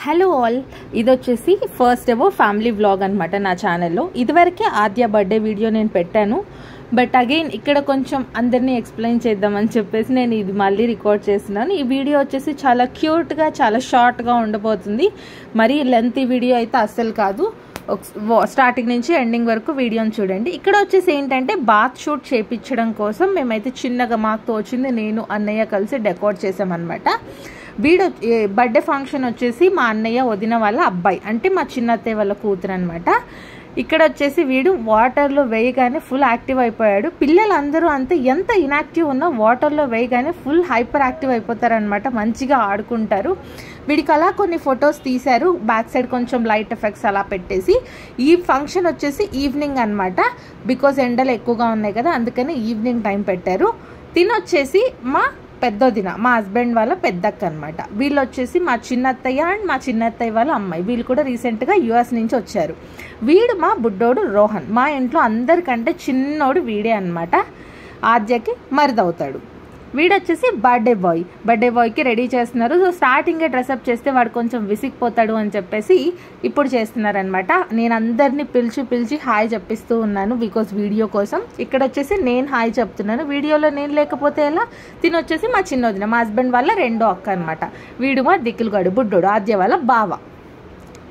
Hello all, ఇది వచ్చేసి first ever family vlog అనమాట నా ఛానల్లో. ఇదివరకే ఆద్య బర్త్డే వీడియో నేను పెట్టాను. బట్ అగైన్ ఇక్కడ కొంచెం అందరినీ ఎక్స్ప్లెయిన్ చేద్దామని చెప్పేసి నేను ఇది మళ్ళీ రికార్డ్ చేస్తున్నాను. ఈ వీడియో వచ్చేసి చాలా క్యూట్గా, చాలా షార్ట్గా ఉండబోతుంది. మరీ లెంతీ వీడియో అయితే అస్సలు కాదు. స్టార్టింగ్ నుంచి ఎండింగ్ వరకు వీడియోని చూడండి. ఇక్కడ వచ్చేసి ఏంటంటే బాత్ షూట్ చేయించడం కోసం మేమైతే చిన్నగా మాకు తోచింది నేను అన్నయ్య కలిసి డెకోర్ చేసామన్నమాట. వీడు బర్త్డే ఫంక్షన్ వచ్చేసి మా అన్నయ్య వదిన వాళ్ళ అబ్బాయి, అంటే మా చిన్నత్తయ్య వాళ్ళ కూతురు అనమాట. ఇక్కడ వచ్చేసి వీడు వాటర్లో వేయగానే ఫుల్ యాక్టివ్ అయిపోయాడు. పిల్లలందరూ అంతే, ఎంత ఇన్యాక్టివ్ ఉన్నా వాటర్లో వేయగానే ఫుల్ హైపర్ యాక్టివ్ అయిపోతారనమాట. మంచిగా ఆడుకుంటారు. వీడికి అలా కొన్ని ఫొటోస్ తీశారు, బ్యాక్ సైడ్ కొంచెం లైట్ ఎఫెక్ట్స్ అలా పెట్టేసి. ఈ ఫంక్షన్ వచ్చేసి ఈవినింగ్ అనమాట, బికాజ్ ఎండలు ఎక్కువగా ఉన్నాయి కదా, అందుకని ఈవినింగ్ టైం పెట్టారు. తినొచ్చేసి మా పెద్దోదిన, మా హస్బెండ్ వాళ్ళ పెద్దక్క అనమాట. వీళ్ళు వచ్చేసి మా చిన్నత్తయ్య అండ్ మా చిన్నత్తయ్య వాళ్ళ అమ్మాయి. వీళ్ళు కూడా రీసెంట్గా యుఎస్ నుంచి వచ్చారు. వీడు మా బుడ్డోడు రోహన్. మా ఇంట్లో అందరికంటే చిన్నోడు వీడే అనమాట. ఆద్యకి మరిదవుతాడు. వీడు వచ్చేసి బర్త్డే బాయ్కి రెడీ చేస్తున్నారు. సో స్టార్టింగే డ్రెస్అప్ చేస్తే వాడు కొంచెం విసిగిపోతాడు అని చెప్పేసి ఇప్పుడు చేస్తున్నారనమాట. నేను అందరినీ పిలిచి హాయ్ చెప్పిస్తూ ఉన్నాను, బికాస్ వీడియో కోసం. ఇక్కడ వచ్చేసి నేను హాయ్ చెప్తున్నాను. వీడియోలో నేను లేకపోతే ఎలా? తినొచ్చేసి మా చిన్నోదిన, మా హస్బెండ్ వాళ్ళ రెండో అక్క అనమాట. వీడు మా దిక్కులుగాడు బుడ్డోడు, ఆద్య వాళ్ళ బావ.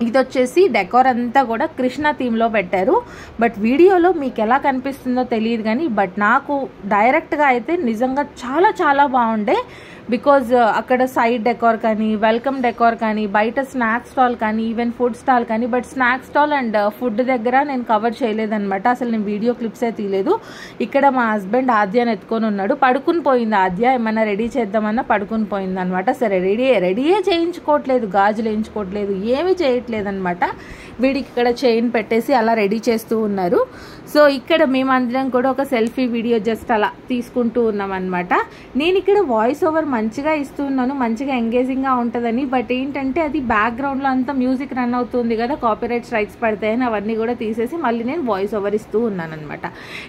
ఇది వచ్చేసి డెకోర్ అంతా కూడా కృష్ణ థీమ్లో పెట్టారు. బట్ వీడియోలో మీకు ఎలా కనిపిస్తుందో తెలియదు కానీ, బట్ నాకు డైరెక్ట్గా అయితే నిజంగా చాలా చాలా బాగుండే. బికాజ్ అక్కడ సైడ్ డెకోర్ కానీ, వెల్కమ్ డెకోర్ కానీ, బయట స్నాక్స్ స్టాల్ కానీ, ఈవెన్ ఫుడ్ స్టాల్ కానీ. But snacks stall and food దగ్గర నేను కవర్ చేయలేదన్నమాట. అసలు నేను వీడియో క్లిప్సే తీయలేదు. ఇక్కడ మా హస్బెండ్ ఆద్యని ఎత్తుకొని ఉన్నాడు. పడుకుని పోయింది ఆద్య. ఏమన్నా రెడీ చేద్దామన్నా పడుకుని పోయింది అనమాట. సరే రెడీయే చేయించుకోవట్లేదు, గాజులు వేయించుకోవట్లేదు, ఏమీ చేయట్లేదన్నమాట. వీడికి ఇక్కడ చైన్ పెట్టేసి అలా రెడీ చేస్తూ ఉన్నారు. సో ఇక్కడ మేమందరం కూడా ఒక సెల్ఫీ వీడియో జస్ట్ అలా తీసుకుంటూ ఉన్నాం అనమాట. నేను ఇక్కడ వాయిస్ ఓవర్ మంచిగా ఇస్తూ ఉన్నాను, మంచిగా ఎంగేజింగ్గా ఉంటుందని. బట్ ఏంటంటే అది బ్యాక్గ్రౌండ్లో అంతా మ్యూజిక్ రన్ అవుతుంది కదా, కాపీరైట్ స్ట్రైక్స్ పడతాయని అవన్నీ కూడా తీసేసి మళ్ళీ నేను వాయిస్ ఓవర్ ఇస్తూ ఉన్నాను అనమాట.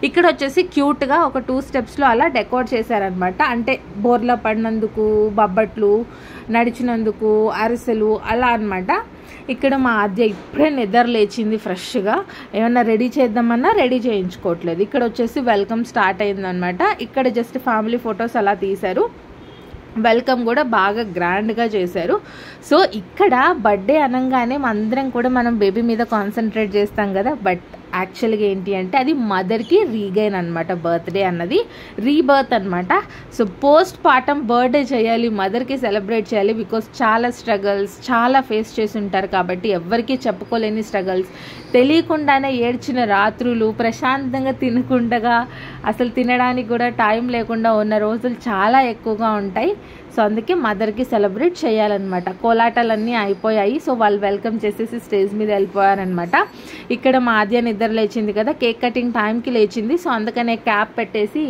ఇక్కడ వచ్చేసి క్యూట్గా ఒక 2 స్టెప్స్లో అలా డెకోర్ చేశారనమాట. అంటే బోర్లా పడినందుకు, బొబ్బట్లు నడిచినందుకు, అరిసెలు అలా అనమాట. ఇక్కడ మా ఆద్య ఇప్పుడే నిద్ర లేచింది ఫ్రెష్గా. ఏమన్నా రెడీ చేద్దామన్నా రెడీ చేయించుకోవట్లేదు. ఇక్కడ వచ్చేసి వెల్కమ్ స్టార్ట్ అయిందనమాట. ఇక్కడ జస్ట్ ఫ్యామిలీ ఫొటోస్ అలా తీశారు. వెల్కమ్ కూడా బాగా గ్రాండ్గా చేశారు. సో ఇక్కడ బర్త్డే అనగానే అందరం కూడా మనం బేబీ మీద కాన్సన్ట్రేట్ చేస్తాం కదా, బట్ యాక్చువల్గా ఏంటి అంటే అది మదర్కి రీగైన్ అనమాట. బర్త్డే అన్నది రీబర్త్ అనమాట. సో పోస్ట్ పార్టం బర్త్డే చేయాలి, మదర్కి సెలబ్రేట్ చేయాలి. బికాస్ చాలా స్ట్రగల్స్ చాలా ఫేస్ చేసి ఉంటారు కాబట్టి, ఎవరికి చెప్పుకోలేని స్ట్రగల్స్, తెలియకుండానే ఏడ్చిన రాత్రులు, ప్రశాంతంగా తినకుండగా అసలు తినడానికి కూడా టైం లేకుండా ఉన్న రోజులు చాలా ఎక్కువగా ఉంటాయి. సో అందుకే మదర్కి సెలబ్రేట్ చేయాలన్నమాట. కోలాటాలన్నీ అయిపోయాయి. సో వాళ్ళు వెల్కమ్ చేసేసి స్టేజ్ మీద వెళ్ళిపోయారనమాట. ఇక్కడ మా ఆద్య నిద్ర లేచింది కదా, కేక్ కటింగ్ టైంకి లేచింది. సో అందుకనే క్యాప్ పెట్టేసి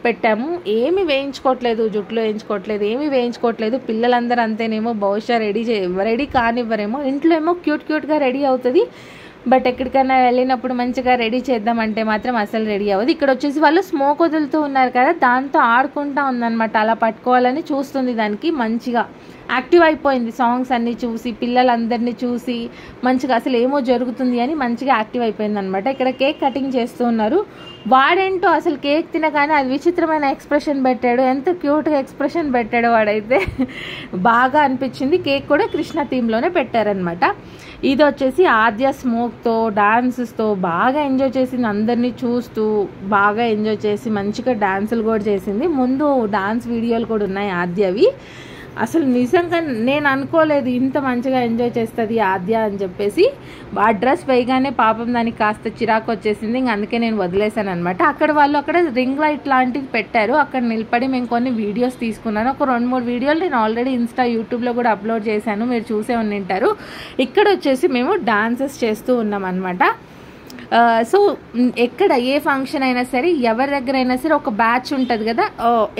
పెట్టాము. ఏమి వేయించుకోవట్లేదు, జుట్టులో వేయించుకోవట్లేదు, ఏమి వేయించుకోవట్లేదు. పిల్లలందరూ అంతేనేమో, బహుశా రెడీ కానివ్వరేమో. ఇంట్లో ఏమో క్యూట్గా రెడీ అవుతుంది. బట్ ఎక్కడికైనా వెళ్ళినప్పుడు మంచిగా రెడీ చేద్దామంటే మాత్రం అసలు రెడీ అవ్వదు. ఇక్కడ వచ్చేసి వాళ్ళు స్మోక్ వదులుతూ ఉన్నారు కదా, దాంతో ఆడుకుంటా ఉందన్నమాట. అలా పట్టుకోవాలని చూస్తుంది, దానికి మంచిగా యాక్టివ్ అయిపోయింది. సాంగ్స్ అన్నీ చూసి, పిల్లలందరినీ చూసి మంచిగా అసలు ఏమో జరుగుతుంది అని మంచిగా యాక్టివ్ అయిపోయింది అనమాట. ఇక్కడ కేక్ కటింగ్ చేస్తూ ఉన్నారు. వాడేంటో అసలు కేక్ తినగానే అది విచిత్రమైన ఎక్స్ప్రెషన్ పెట్టాడు. ఎంత క్యూట్గా ఎక్స్ప్రెషన్ పెట్టాడు వాడైతే, బాగా అనిపించింది. కేక్ కూడా కృష్ణ థీమ్లోనే పెట్టారనమాట. ఇది వచ్చేసి ఆద్య స్మోక్తో, డాన్సెస్తో బాగా ఎంజాయ్ చేసింది. అందరినీ చూస్తూ బాగా ఎంజాయ్ చేసి మంచిగా డాన్సులు కూడా చేసింది. ముందు డాన్స్ వీడియోలు కూడా ఉన్నాయి ఆద్యవి. అసలు నిజంగా నేను అనుకోలేదు ఇంత మంచిగా ఎంజాయ్ చేస్తుంది ఆద్య అని చెప్పేసి. ఆ డ్రెస్ వేయగానే పాపం దానికి కాస్త చిరాకు వచ్చేసింది. అందుకే నేను వదిలేసాను అనమాట. అక్కడ రింగ్ లైట్ లాంటివి పెట్టారు. అక్కడ నిలబడి మేము కొన్ని వీడియోస్ తీసుకున్నాను. ఒక 2-3 వీడియోలు నేను ఆల్రెడీ యూట్యూబ్లో కూడా అప్లోడ్ చేశాను, మీరు చూసే ఉంటారు. ఇక్కడ వచ్చేసి మేము డాన్సెస్ చేస్తూ ఉన్నాం అనమాట. సో ఎక్కడ ఏ ఫంక్షన్ అయినా సరే ఎవరి దగ్గర అయినా సరే ఒక బ్యాచ్ ఉంటుంది కదా,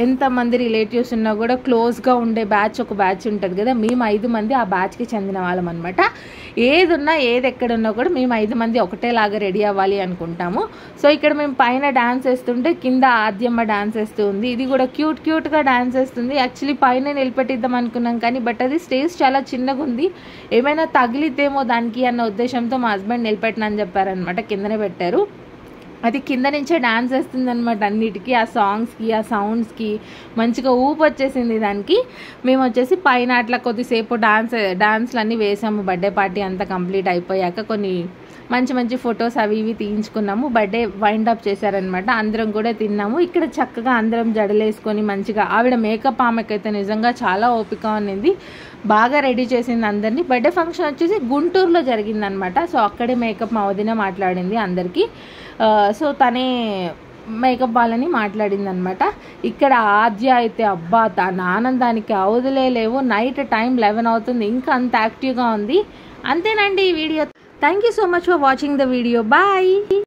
ఎంతమంది రిలేటివ్స్ ఉన్నా కూడా క్లోజ్గా ఉండే బ్యాచ్ ఒక బ్యాచ్ ఉంటుంది కదా, మేము 5 మంది ఆ బ్యాచ్కి చెందిన వాళ్ళం అనమాట. ఏదున్నా ఏది ఎక్కడున్నా కూడా మేము 5 మంది ఒకటేలాగా రెడీ అవ్వాలి అనుకుంటాము. సో ఇక్కడ మేము పైన డాన్స్ వేస్తుంటే కింద ఆద్యమ్మ డాన్స్ వేస్తూ ఉంది. ఇది కూడా క్యూట్గా డాన్స్ వేస్తుంది. యాక్చువల్లీ పైన నిలబెట్టిద్దాం అనుకున్నాం కానీ బట్ అది స్టేజ్ చాలా చిన్నగా ఉంది, ఏమైనా తగిలితేమో దానికి అన్న ఉద్దేశంతో మా హస్బెండ్ నిలబెట్టనని చెప్పారనమాట, కిందనే పెట్టారు. అది కింద నుంచే డాన్స్ వేస్తుంది అనమాట అన్నిటికీ, ఆ సాంగ్స్కి ఆ సౌండ్స్కి మంచిగా ఊపు వచ్చేసింది దానికి. మేము వచ్చేసి పైన అట్లా కొద్దిసేపు డాన్స్లు అన్నీ వేసాము. బర్త్డే పార్టీ అంతా కంప్లీట్ అయిపోయాక కొన్ని మంచి ఫొటోస్ అవి ఇవి తీయించుకున్నాము. బర్త్డే వైండ్ అప్ చేశారనమాట. అందరం కూడా తిన్నాము. ఇక్కడ చక్కగా అందరం జడలేసుకొని మంచిగా, ఆవిడ మేకప్ ఆమెకైతే నిజంగా చాలా ఓపిక ఉన్నింది, బాగా రెడీ చేసింది అందరినీ. బర్త్డే ఫంక్షన్ వచ్చేసి గుంటూరులో జరిగిందనమాట. సో అక్కడే మేకప్ మా వదిన మాట్లాడింది అందరికీ. సో తనే మేకప్ వాళ్ళని మాట్లాడింది అనమాట. ఇక్కడ ఆద్య అయితే అబ్బా తన ఆనందానికి అవధులే లేవు. నైట్ టైం 11 అవుతుంది, ఇంకా అంత యాక్టివ్గా ఉంది. అంతేనండి ఈ వీడియో. Thank you so much for watching the video. Bye.